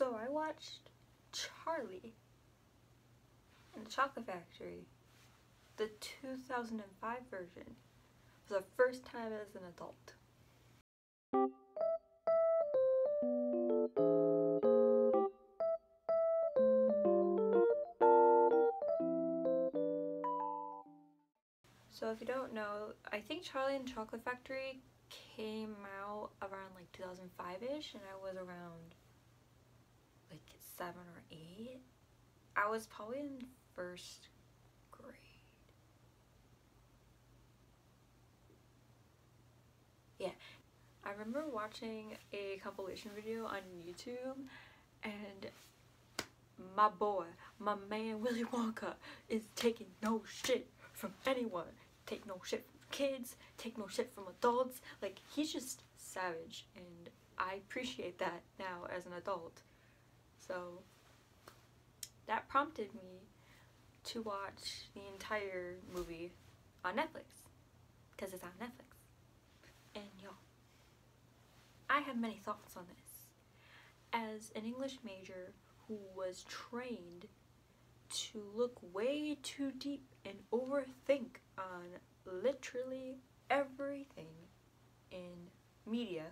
So I watched Charlie and the Chocolate Factory, the 2005 version, for the first time as an adult. So if you don't know, I think Charlie and the Chocolate Factory came out around like 2005-ish, and I was around like 7 or 8. I was probably in first grade. Yeah, I remember watching a compilation video on YouTube, and my boy, my man Willy Wonka, is taking no shit from anyone. Take no shit from kids, take no shit from adults. Like, he's just savage, and I appreciate that now as an adult. So that prompted me to watch the entire movie on Netflix, because it's on Netflix. And y'all, I have many thoughts on this. As an English major who was trained to look way too deep and overthink on literally everything in media,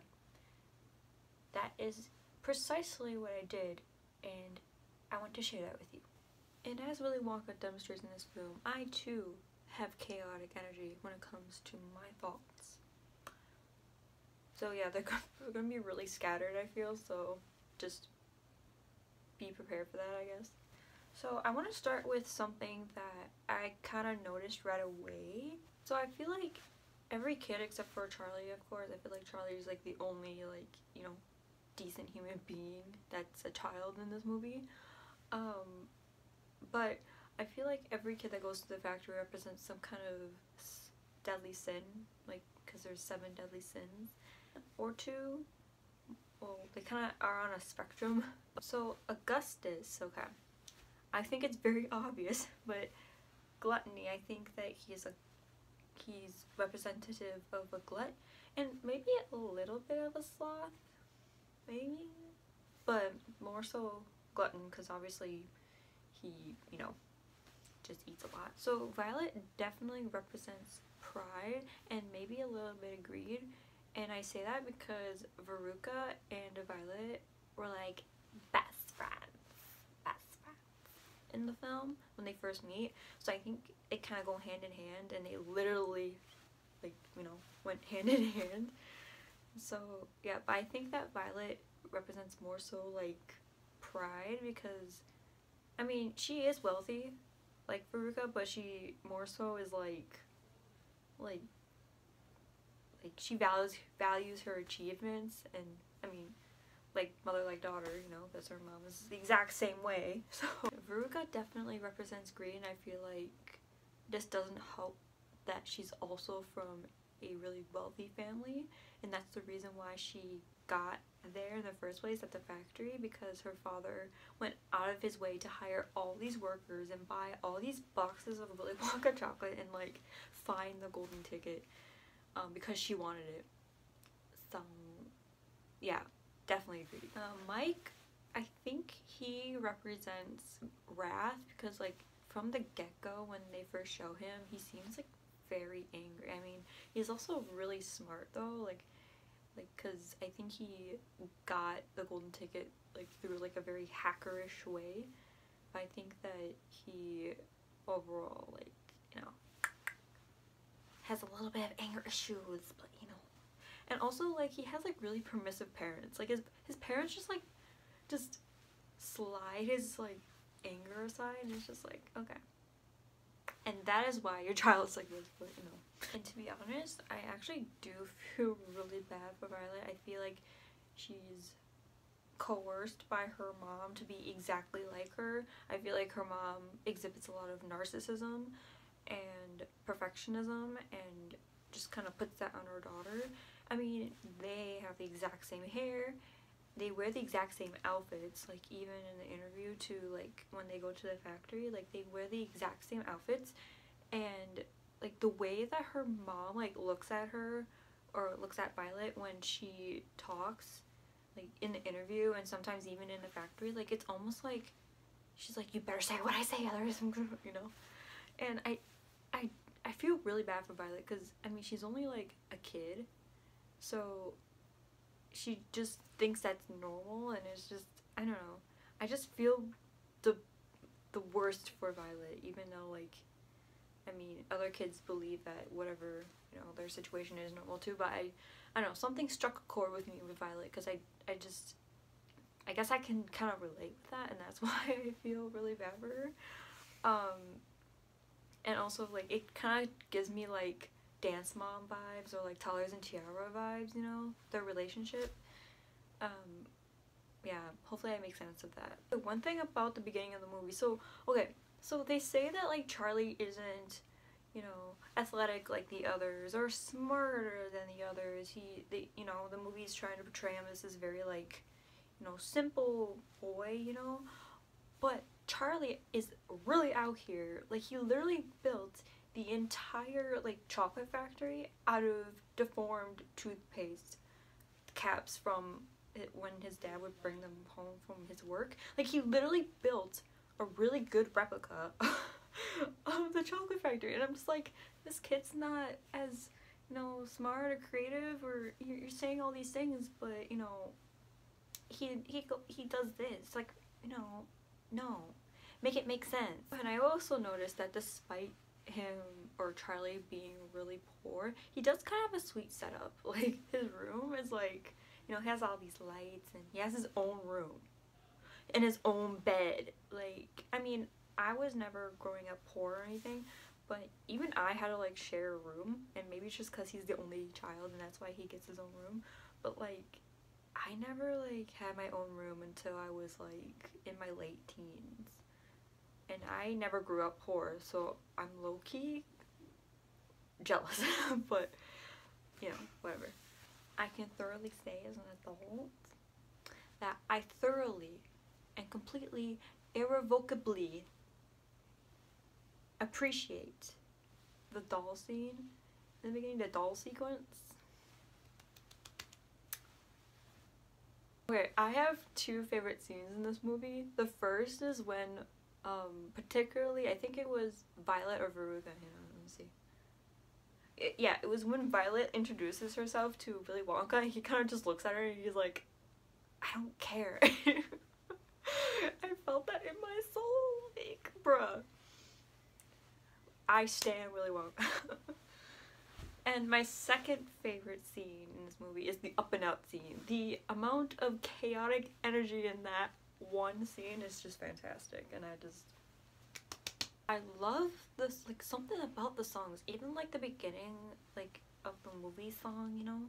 that is precisely what I did, and I want to share that with you. And as Willy Wonka demonstrates in this film, I too have chaotic energy when it comes to my thoughts. So yeah, they're gonna be really scattered, I feel, so just be prepared for that, I guess. So I want to start with something that I kind of noticed right away. So I feel like every kid except for Charlie, of course, I feel like Charlie is like the only, like, you know, decent human being that's a child in this movie. But I feel like every kid that goes to the factory represents some kind of deadly sin, like, because there's 7 deadly sins, or 2. Well, they kind of are on a spectrum. So Augustus, okay, I think it's very obvious, but gluttony, I think that he's representative of a glut, and maybe a little bit of a sloth, maybe, but more so glutton, because obviously he, you know, just eats a lot. So Violet definitely represents pride and maybe a little bit of greed, and I say that because Veruca and Violet were like best friends in the film when they first meet, so I think it kind of go hand in hand, and they literally, like, you know, went hand in hand. So yeah, but I think that Violet represents more so like pride, because I mean, she is wealthy like Veruca, but she more so is like she values her achievements, and I mean, like mother like daughter, you know, because her mom is the exact same way. So Veruca definitely represents greed, and I feel like this doesn't help that she's also from a really wealthy family, and that's the reason why she got there in the first place at the factory, because her father went out of his way to hire all these workers and buy all these boxes of Willy Wonka chocolate and like find the golden ticket, because she wanted it. So yeah, definitely agree. Mike, I think he represents wrath, because like from the get-go when they first show him, he seems like very angry. I mean, he's also really smart though, like because I think he got the golden ticket like through like a very hackerish way. I think that he overall, like, you know, has a little bit of anger issues, but you know, and also like he has like really permissive parents. Like his parents just slide his like anger aside, and it's just like, okay. And that is why your child is like this, but you know. And to be honest, I actually do feel really bad for Violet. I feel like she's coerced by her mom to be exactly like her. I feel like her mom exhibits a lot of narcissism and perfectionism, and just kind of puts that on her daughter. I mean, they have the exact same hair, they wear the exact same outfits, like even in the interview to like when they go to the factory, like they wear the exact same outfits, and like the way that her mom like looks at her, or looks at Violet when she talks, like in the interview and sometimes even in the factory, like it's almost like she's like, you better say what I say, otherwise I'm gonna, you know. And I feel really bad for Violet because I mean she's only like a kid, so she just thinks that's normal, and it's just, I don't know, I just feel the worst for Violet, even though like, I mean, other kids believe that whatever, you know, their situation is normal too, but I don't know, something struck a chord with me with Violet because I guess I can kind of relate with that, and that's why I feel really bad for her. And also like it kind of gives me like Dance Mom vibes or like Toddlers and Tiara vibes, you know, their relationship. Yeah, hopefully I make sense of that. The one thing about the beginning of the movie, so okay, so they say that like Charlie isn't, you know, athletic like the others or smarter than the others. You know, the movie's trying to portray him as this very like, you know, simple boy, you know, but Charlie is really out here. Like he literally built the entire like chocolate factory out of deformed toothpaste caps from it when his dad would bring them home from his work. Like he literally built a really good replica of the chocolate factory, and I'm just like, this kid's not as, you know, smart or creative, or you're saying all these things, but you know, he does this, like, you know, no, make it make sense. And I also noticed that despite him or Charlie being really poor, he does kind of have a sweet setup. Like his room is like, you know, he has all these lights and he has his own room and his own bed. Like, I mean, I was never growing up poor or anything, but even I had to like share a room, and maybe it's just because he's the only child and that's why he gets his own room, but like I never like had my own room until I was like in my late teens, and I never grew up poor, so I'm low-key jealous. But you know, whatever. I can thoroughly say as an adult that I thoroughly and completely irrevocably appreciate the doll scene in the beginning, the doll sequence. Okay, I have two favorite scenes in this movie. The first is when, particularly, I think it was Violet or Veruca, hang on, let me see. Yeah, it was when Violet introduces herself to Willy Wonka, and he kind of just looks at her and he's like, I don't care. I felt that in my soul, like, bruh. I stand Willy Wonka. And my second favorite scene in this movie is the up and out scene. The amount of chaotic energy in that one scene is just fantastic, and I love this, like, something about the songs, even like the beginning, like, of the movie song, you know,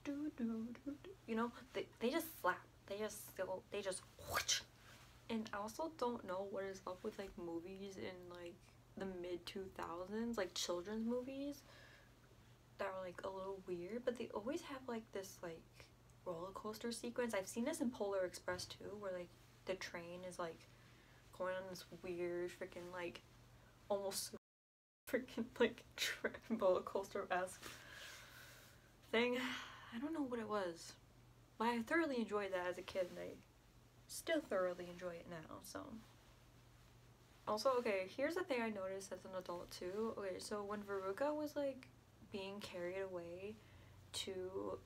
do do do do, you know, they just slap, they just whoosh. And I also don't know what is up with like movies in like the mid 2000s, like children's movies that are like a little weird, but they always have like this like roller coaster sequence. I've seen this in Polar Express too, where like the train is like going on this weird freaking like almost freaking like roller coaster-esque thing. I don't know what it was, but I thoroughly enjoyed that as a kid, and I still thoroughly enjoy it now. So also, okay, here's the thing I noticed as an adult too. Okay, so when Veruca was like being carried away to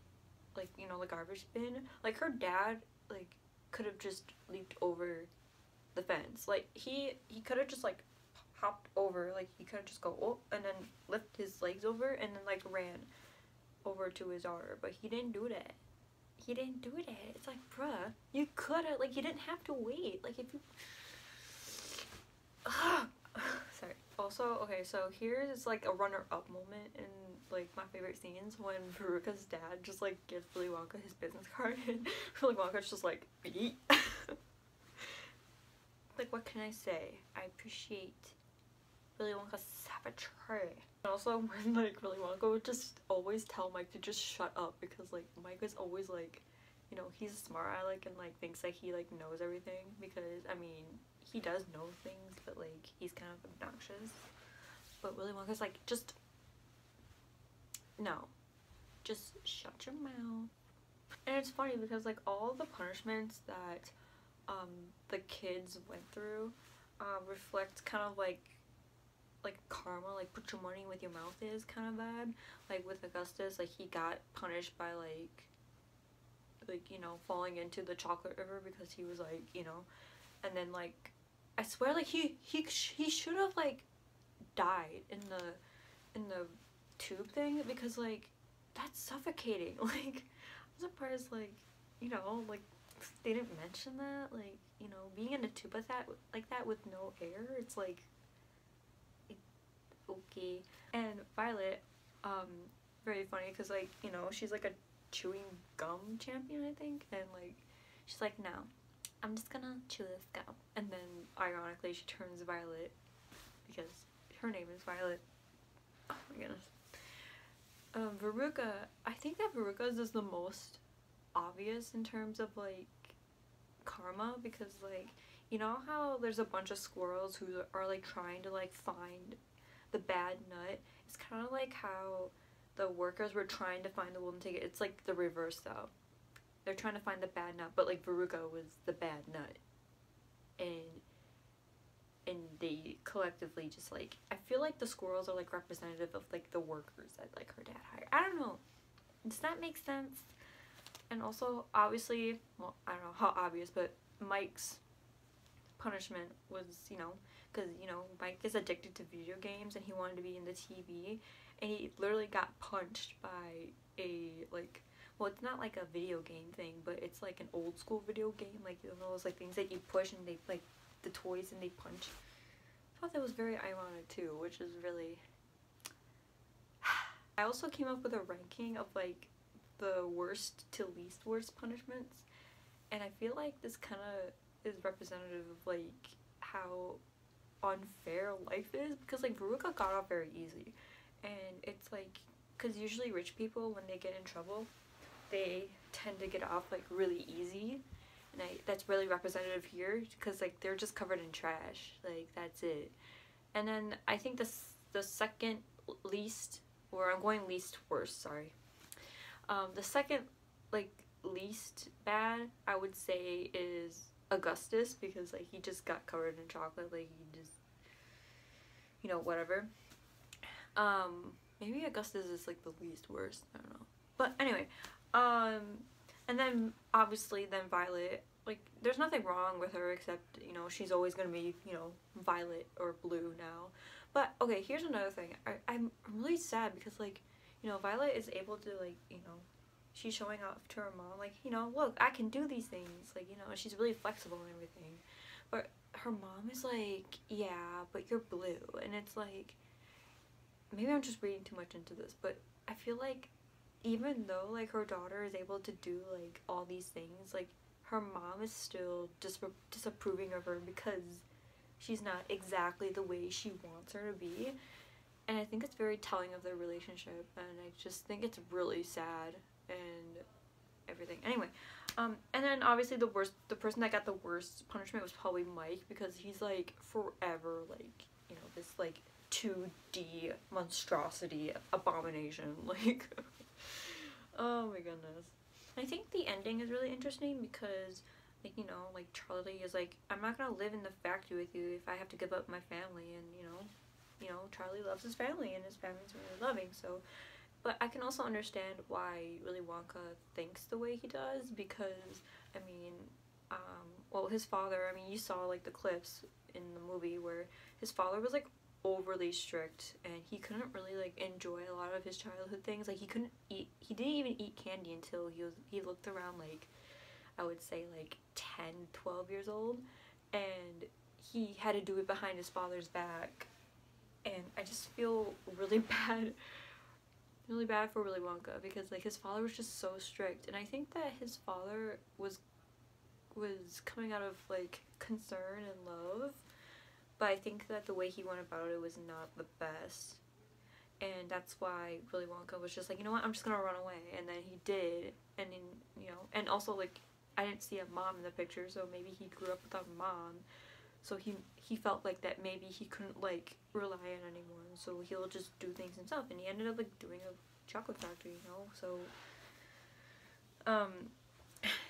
like, you know, the garbage bin, like her dad like could have just leaped over the fence. Like he could have just like hopped over, like he could have just go, oh, and then lift his legs over and then like ran over to his daughter, but he didn't do that. He didn't do that. It's like, bruh, you could have, like, you didn't have to wait. Like, if you sorry. Also, okay, so here's like a runner-up moment in like my favorite scenes, when Veruca's dad just like gives Willy Wonka his business card and Willy Wonka's just like, beat. Like, what can I say? I appreciate Willy Wonka's savagery. And also when like Willy Wonka would just always tell Mike to just shut up, because like Mike is always like, you know, he's a smart aleck and like thinks that he like knows everything, because I mean he does know things, but like he's kind of obnoxious. But Willy Wonka's like, just no, just shut your mouth And it's funny because like all the punishments that the kids went through reflect kind of like karma, like put your money with your mouth is kind of bad. Like with Augustus, like he got punished by you know, falling into the chocolate river because he was like, you know, and then like I swear like he should have like died in the tube thing because like that's suffocating. Like I'm surprised like, you know, like they didn't mention that, like, you know, being in a tube like that with no air, it's like okay. And Violet, very funny because like, you know, she's like a chewing gum champion, I think, and like she's like, no, I'm just gonna chew this gum, and then ironically she turns violet because her name is Violet. Oh my goodness. Veruca, I think that Veruca's is the most obvious in terms of like karma because like, you know how there's a bunch of squirrels who are like trying to like find the bad nut? It's kind of like how the workers were trying to find the golden ticket. It's like the reverse though. They're trying to find the bad nut, but like Veruca was the bad nut, and they collectively just like, I feel like the squirrels are like representative of like the workers that like her dad hired. I don't know. Does that make sense? And also obviously, well, I don't know how obvious, but Mike's punishment was, you know, because, you know, Mike is addicted to video games and he wanted to be in the TV, and he literally got punched by a like, well, it's not like a video game thing, but it's like an old school video game, like, you know, those like things that you push and they like the toys and they punch. I thought that was very ironic too, which is really I also came up with a ranking of like the worst to least worst punishments, and I feel like this kind of is representative of like how unfair life is, because like Veruca got off very easy, and it's like, because usually rich people, when they get in trouble, they tend to get off like really easy, and that's really representative here because like they're just covered in trash, like that's it. And then I think the second least, or I'm going least worst, sorry, the second like least bad I would say is Augustus, because like he just got covered in chocolate, like he just, you know, whatever. Maybe Augustus is like the least worst, I don't know, but anyway. And then obviously then Violet, like there's nothing wrong with her except, you know, she's always gonna be, you know, violet or blue now. But okay, here's another thing. I'm really sad because like, you know, Violet is able to like, you know, she's showing off to her mom like, you know, look, I can do these things, like, you know, she's really flexible and everything. But her mom is like, yeah, but you're blue, and it's like, maybe I'm just reading too much into this, but I feel like even though like her daughter is able to do like all these things, like her mom is still disapproving of her because she's not exactly the way she wants her to be. And I think it's very telling of their relationship, and I just think it's really sad and everything. Anyway, and then obviously the person that got the worst punishment was probably Mike, because he's like forever like, you know, this like 2D monstrosity abomination, like oh my goodness. I think the ending is really interesting because, like, you know, like Charlie is like, I'm not gonna live in the factory with you if I have to give up my family, and you know, Charlie loves his family and his family's really loving, so. But I can also understand why Willy Wonka thinks the way he does, because, I mean, well, his father, I mean, you saw like the clips in the movie where his father was like overly strict, and he couldn't really like enjoy a lot of his childhood things. Like he didn't even eat candy until he looked around like, I would say like 10, 12 years old, and he had to do it behind his father's back. And I just feel really bad for Willy Wonka, because like his father was just so strict, and I think that his father was coming out of like concern and love, but I think that the way he went about it was not the best, and that's why Willy Wonka was just like, you know what, I'm just gonna run away, and then he did, and then, you know, and also like I didn't see a mom in the picture, so maybe he grew up without a mom, so he felt like that maybe he couldn't like rely on anyone, so he'll just do things himself, and he ended up like doing a chocolate factory, you know, so Um,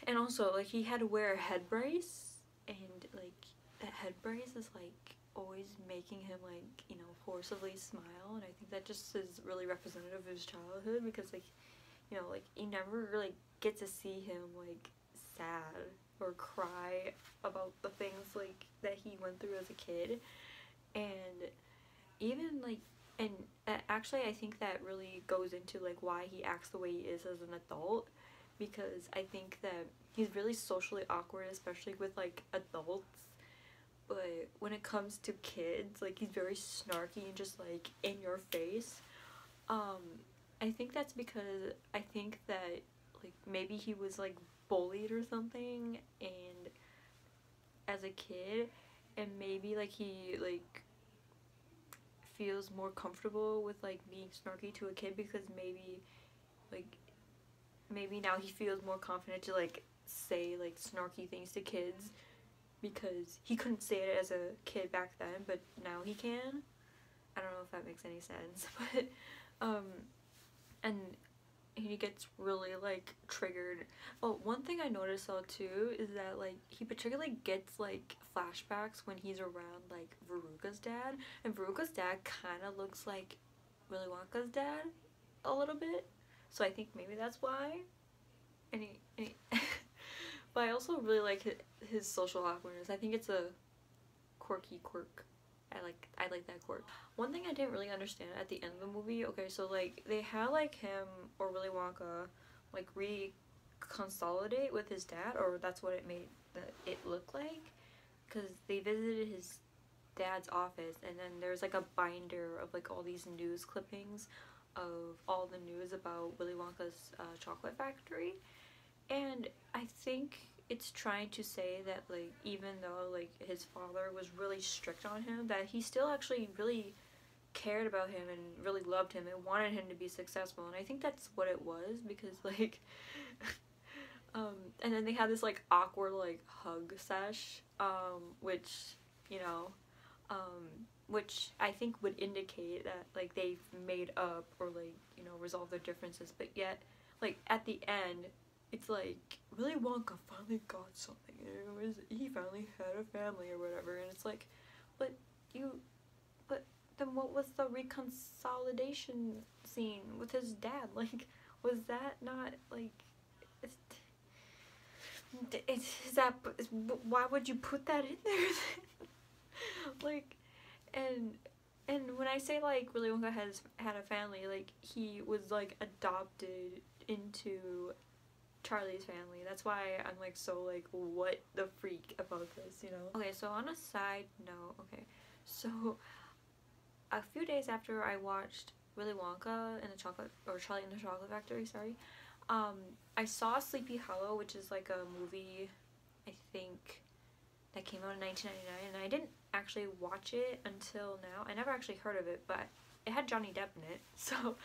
and also, like, he had to wear a head brace, and, like, that head brace is, like, always making him, like, you know, forcibly smile, and I think that just is really representative of his childhood, because, like, you know, like, you never, like, get to see him, like, sad or cry about the things, like, that he went through as a kid, and even, like, and actually I think that really goes into, like, why he acts the way he is as an adult, because I think that he's really socially awkward, especially with, like, adults, but when it comes to kids, like, he's very snarky and just, like, in your face. I think that's because I think that, like, maybe he was, like, bullied or something and as a kid, and maybe, like, he, like, feels more comfortable with, like, being snarky to a kid, because maybe, like, maybe now he feels more confident to, like, say, like, snarky things to kids, because he couldn't say it as a kid back then, but now he can. I don't know if that makes any sense, but, and he gets really, like, triggered. Oh, one thing I noticed though too is that, like, he particularly gets, like, flashbacks when he's around, like, Veruca's dad, and Veruca's dad kind of looks like Willy Wonka's dad a little bit, so I think maybe that's why. And he but I also really like his social awkwardness. I think it's a quirky quirk. I like that quirk. One thing I didn't really understand at the end of the movie, okay, so, like, they had, like, him or Willy Wonka, like, reconsolidate with his dad, or that's what it made it look like, because they visited his dad's office, and then there's, like, a binder of, like, all these news clippings of all the news about Willy Wonka's chocolate factory, and I think it's trying to say that, like, even though, like, his father was really strict on him, that he still actually really cared about him and really loved him and wanted him to be successful, and I think that's what it was, because, like, and then they had this, like, awkward, like, hug sesh, which, you know, which I think would indicate that, like, they've made up or, like, you know, resolved their differences, but yet, like, at the end, it's like, Willy Wonka finally got something, and he finally had a family or whatever, and it's like, but then what was the reconciliation scene with his dad? Like, was that not, like, why would you put that in there then? Like, and when I say, like, Willy Wonka had a family, like, he was, like, adopted into Charlie's family. That's why I'm, like, so, like, what the freak about this, you know? Okay, so on a side note, okay, so a few days after I watched Willy Wonka and the Chocolate, or Charlie and the Chocolate Factory, sorry, I saw Sleepy Hollow, which is, like, a movie, I think, that came out in 1999, and I didn't actually watch it until now. I never actually heard of it, but it had Johnny Depp in it, so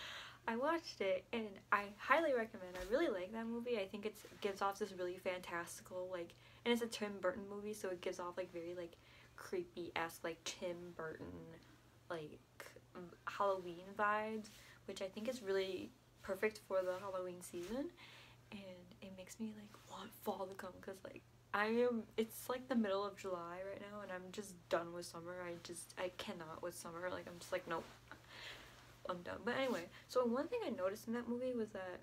I watched it, and I highly recommend. I really like that movie. I think it gives off this really fantastical, like, and it's a Tim Burton movie, so it gives off, like, very, like, creepy-esque, like, Tim Burton, like, Halloween vibes, which I think is really perfect for the Halloween season, and it makes me, like, want fall to come, because, like, it's, like, the middle of July right now, and I'm just done with summer. I cannot with summer. Like, I'm just like, nope, I'm done. But anyway, so one thing I noticed in that movie was that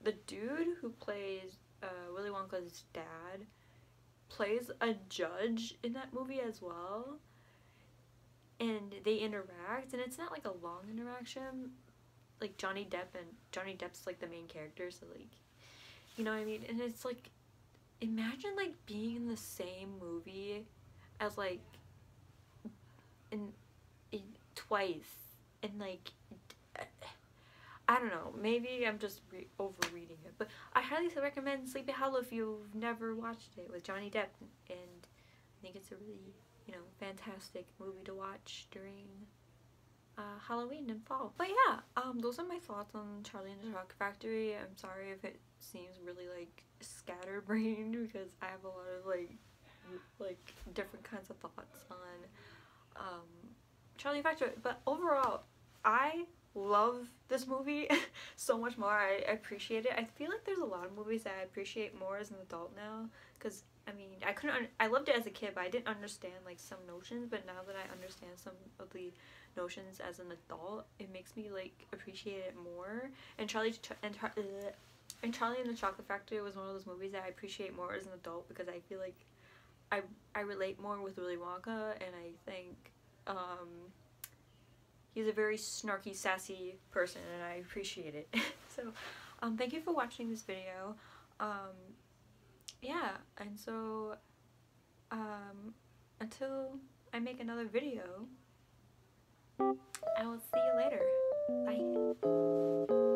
the dude who plays Willy Wonka's dad plays a judge in that movie as well, and they interact, and it's not, like, a long interaction, like, Johnny Depp's, like, the main character, so, like, you know what I mean? And it's, like, imagine, like, being in the same movie as, like, in twice, and, like, I don't know, maybe I'm just overreading it, but I highly recommend Sleepy Hollow if you've never watched it, with Johnny Depp, and I think it's a really, you know, fantastic movie to watch during Halloween and fall. But yeah, those are my thoughts on Charlie and the Chocolate Factory. I'm sorry if it seems really, like, scatterbrained, because I have a lot of, like different kinds of thoughts on Charlie Factory, but overall, I love this movie so much more. I appreciate it. I feel like there's a lot of movies that I appreciate more as an adult now, because I mean, I loved it as a kid, but I didn't understand like some notions, but now that I understand some of the notions as an adult, it makes me like appreciate it more. And Charlie and the Chocolate Factory was one of those movies that I appreciate more as an adult, because I feel like I relate more with Willy Wonka, and I think he's a very snarky, sassy person, and I appreciate it. So, thank you for watching this video. Yeah, and so, until I make another video, I will see you later. Bye.